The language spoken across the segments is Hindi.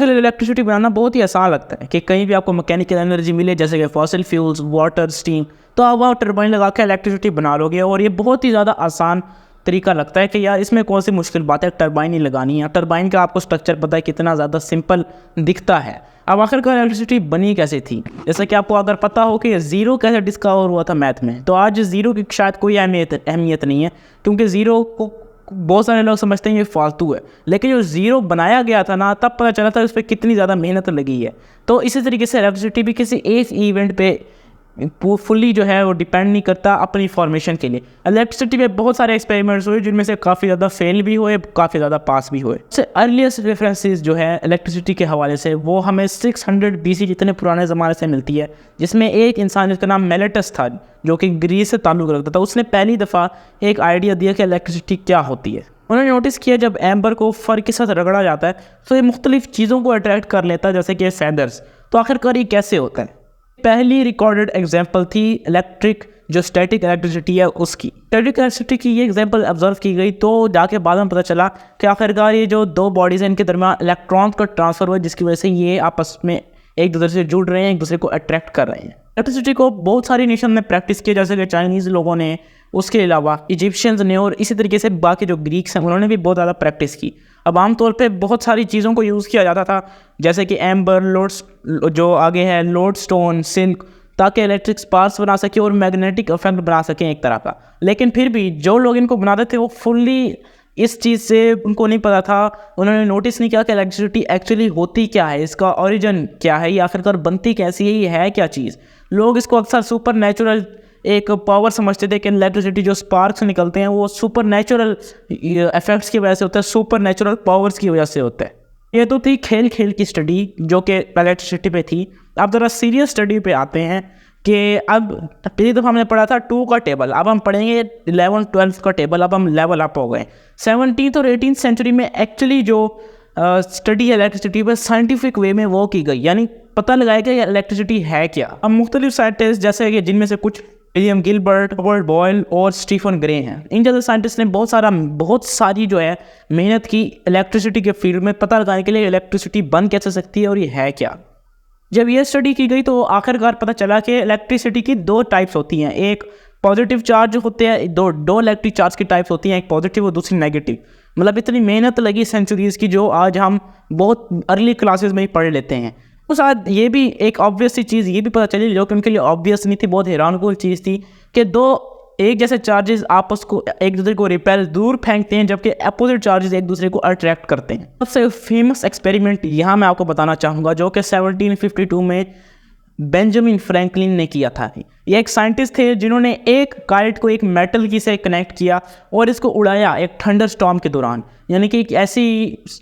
आजकल इलेक्ट्रिसिटी बनाना बहुत ही आसान लगता है कि कहीं भी आपको मैकेनिकल एनर्जी मिले जैसे कि फॉसिल फ्यूल्स, वाटर, स्टीम, तो आप वहाँ टरबाइन लगा के इलेक्ट्रिसिटी बना लोगे। और ये बहुत ही ज़्यादा आसान तरीका लगता है कि यार इसमें कौन सी मुश्किल बात है, टरबाइन ही लगानी है। टरबाइन का आपको स्ट्रक्चर पता है कितना ज़्यादा सिंपल दिखता है। अब आखिरकार इलेक्ट्रिसिटी बनी कैसे थी? जैसा कि आपको अगर पता हो कि ज़ीरो कैसे डिस्कवर हुआ था मैथ में, तो आज ज़ीरो की शायद कोई अहमियत नहीं है, क्योंकि ज़ीरो को बहुत सारे लोग समझते हैं ये फालतू है, लेकिन जो ज़ीरो बनाया गया था ना, तब पता चला था उस पर कितनी ज़्यादा मेहनत लगी है। तो इसी तरीके से इलेक्ट्रिसिटी भी किसी एक इवेंट पे फुल्ली जो है वो डिपेंड नहीं करता अपनी फॉर्मेशन के लिए। इलेक्ट्रिसिटी में बहुत सारे एक्सपेरिमेंट्स हुए जिनमें से काफ़ी ज़्यादा फेल भी हुए, काफ़ी ज़्यादा पास भी हुए। सबसे अर्लीस्ट रेफरेंसेस जो है इलेक्ट्रिसिटी के हवाले से वो हमें 600 BC जितने पुराने ज़माने से मिलती है, जिसमें एक इंसान जिसका नाम मेलेटस था जो कि ग्रीस से ताल्लुक़ रखता था। उसने पहली दफ़ा एक आइडिया दिया कि इलेक्ट्रिसिटी क्या होती है। उन्होंने नोटिस किया जब एम्बर को फर के साथ रगड़ा जाता है तो ये मुख्तलिफ चीज़ों को अट्रैक्ट कर लेता है, जैसे कि फैदर्स। तो आखिरकार ये कैसे होता है? पहली रिकॉर्डेड एग्जांपल थी इलेक्ट्रिक जो स्टैटिक इलेक्ट्रिसिटी है उसकी। स्टैटिक इलेक्ट्रिसिटी की ये एग्जांपल ऑब्जर्व की गई, तो जाके बाद में पता चला कि आखिरकार ये जो दो बॉडीज़ हैं इनके दरमियान इलेक्ट्रॉन का ट्रांसफ़र हुआ, जिसकी वजह से ये आपस में एक दूसरे से जुड़ रहे हैं, एक दूसरे को अट्रैक्ट कर रहे हैं। इलेक्ट्रिसिटी को बहुत सारी नेशन ने प्रैक्टिस किया, जैसे कि चाइनीज़ लोगों ने, उसके अलावा इजिप्शियंस ने, और इसी तरीके से बाकी जो ग्रीक्स हैं उन्होंने भी बहुत ज़्यादा प्रैक्टिस की। अब आमतौर पे बहुत सारी चीज़ों को यूज़ किया जाता था, जैसे कि एम्बर, जो आगे है लोडस्टोन, सिल्क, ताकि इलेक्ट्रिक स्पार्क्स बना सके और मैग्नेटिक इफेक्ट बना सकें एक तरह का। लेकिन फिर भी जो लोग इनको बनाते थे वो फुल्ली इस चीज़ से उनको नहीं पता था, उन्होंने नोटिस नहीं किया कि इलेक्ट्रिसिटी एक्चुअली होती क्या है, इसका ओरिजिन क्या है, ये आखिरकार बनती कैसी है, ये है क्या चीज़। लोग इसको अक्सर सुपर नेचुरल एक पावर समझते थे कि इलेक्ट्रिसिटी जो स्पार्क्स निकलते हैं वो सुपर नेचुरल इफेक्ट्स की वजह से होता है, सुपर नेचुरल पावर्स की वजह से होता है। ये तो थी खेल की स्टडी जो कि इलेक्ट्रिसिटी पे थी। अब ज़रा सीरियस स्टडी पे आते हैं कि अब पहली दफ़ा हमने पढ़ा था 2 का टेबल, अब हम पढ़ेंगे 11, 12 का टेबल। अब हम लेवल अप हो गए। 17th और 18th सेंचुरी में एक्चुअली जो स्टडी है इलेक्ट्रिसिटी पर साइंटिफिक वे में वो की गई, यानी पता लगाया कि इलेक्ट्रिसिटी है क्या। अब मुख्तलिफ साइंटिस्ट जैसे कि जिनमें से कुछ विलियम गिलबर्ट, रॉबर्ट बॉयल और स्टीफन ग्रे हैं, इन जैसे साइंटिस्ट ने बहुत सारी जो है मेहनत की इलेक्ट्रिसिटी के फील्ड में पता लगाने के लिए इलेक्ट्रिसिटी बन कैसे सकती है और ये है क्या। जब ये स्टडी की गई तो आखिरकार पता चला कि इलेक्ट्रिसिटी की 2 टाइप्स होती हैं। एक पॉजिटिव चार्ज होते हैं, दो इलेक्ट्रिक चार्ज की टाइप्स होती हैं, एक पॉजिटिव और दूसरी नेगेटिव। मतलब इतनी मेहनत लगी सेंचुरीज़ की जो आज हम बहुत अर्ली क्लासेस में ही पढ़ लेते हैं। उस साथ ये भी एक ऑब्वियस सी चीज़ ये भी पता चली, जो कि उनके लिए ऑब्वियस नहीं थी, बहुत हैरानकुन चीज़ थी, कि 2 एक जैसे चार्जेस आपस को एक दूसरे को रिपेल दूर फेंकते हैं, जबकि अपोजिट चार्जेस एक दूसरे को अट्रैक्ट करते हैं। सबसे फेमस एक्सपेरिमेंट यहाँ मैं आपको बताना चाहूँगा, जो कि 1752 में बेंजामिन फ्रैंकलिन ने किया था। ये एक साइंटिस्ट थे जिन्होंने एक काइट को एक मेटल की से कनेक्ट किया और इसको उड़ाया एक थंडर स्टॉर्म के दौरान, यानी कि एक ऐसी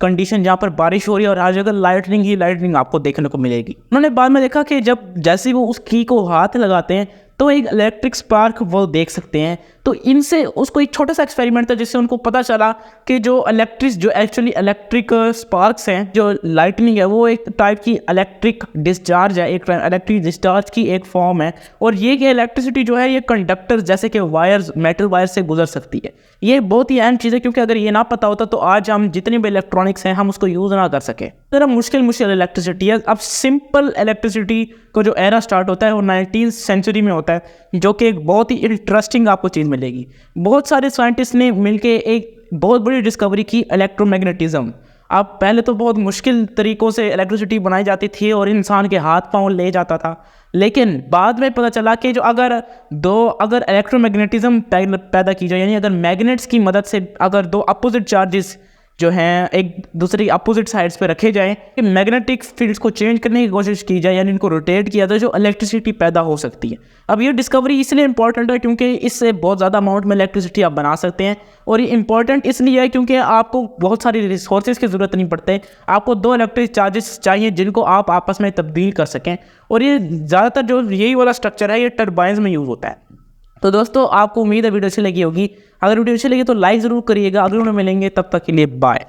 कंडीशन जहाँ पर बारिश हो रही है और हर जगह लाइटनिंग आपको देखने को मिलेगी। उन्होंने बाद में देखा कि जब जैसे वो उस की को हाथ लगाते हैं तो एक इलेक्ट्रिक स्पार्क वो देख सकते हैं। तो इनसे उसको एक छोटा सा एक्सपेरिमेंट था जिससे उनको पता चला कि जो एक्चुअली इलेक्ट्रिक स्पार्क्स हैं, जो लाइटनिंग है, वो एक टाइप की इलेक्ट्रिक डिस्चार्ज है, एक इलेक्ट्रिक डिस्चार्ज की एक फॉर्म है। और ये कि इलेक्ट्रिसिटी जो है ये कंडक्टर जैसे कि वायर्स, मेटल वायर से गुजर सकती है। ये बहुत ही अहम चीज़ है, क्योंकि अगर ये ना पता होता तो आज हम जितने भी इलेक्ट्रॉनिक्स हैं हम उसको यूज़ ना कर सके। ज़रा मुश्किल इलेक्ट्रिसिटी है। अब सिंपल इलेक्ट्रिसिटी को जो एरा स्टार्ट होता है वो 19th सेंचुरी में होता है, जो कि एक बहुत ही इंटरेस्टिंग आपको चीज़ मिलेगी। बहुत सारे साइंटिस्ट ने मिलके एक बहुत बड़ी डिस्कवरी की, इलेक्ट्रोमैग्नेटिज्म। अब पहले तो बहुत मुश्किल तरीक़ों से इलेक्ट्रिसिटी बनाई जाती थी और इंसान के हाथ पांव ले जाता था, लेकिन बाद में पता चला कि जो अगर इलेक्ट्रोमैग्नेटिज्म पैदा की जाए, यानी अगर मैग्नेट्स की मदद से अगर 2 अपोजिट चार्जेस जो हैं एक दूसरी अपोजिट साइड्स पे रखे जाएं, कि मैग्नेटिक फील्ड्स को चेंज करने की कोशिश की जाए, यानी इनको रोटेट किया जाए, जो इलेक्ट्रिसिटी पैदा हो सकती है। अब ये डिस्कवरी इसलिए इंपॉर्टेंट है क्योंकि इससे बहुत ज़्यादा अमाउंट में इलेक्ट्रिसिटी आप बना सकते हैं। और ये इंपॉर्टेंट इसलिए है क्योंकि आपको बहुत सारी रिसोर्सेज की ज़रूरत नहीं पड़ते, आपको 2 इलेक्ट्रिक चार्जेस चाहिए जिनको आप आपस में तब्दील कर सकें। और ये ज़्यादातर जो यही वाला स्ट्रक्चर है ये टर्बाइन्स में यूज़ होता है। तो दोस्तों आपको उम्मीद है वीडियो अच्छी लगी होगी। अगर वीडियो अच्छी लगी तो लाइक ज़रूर करिएगा। अगले वीडियो में मिलेंगे, तब तक के लिए बाय।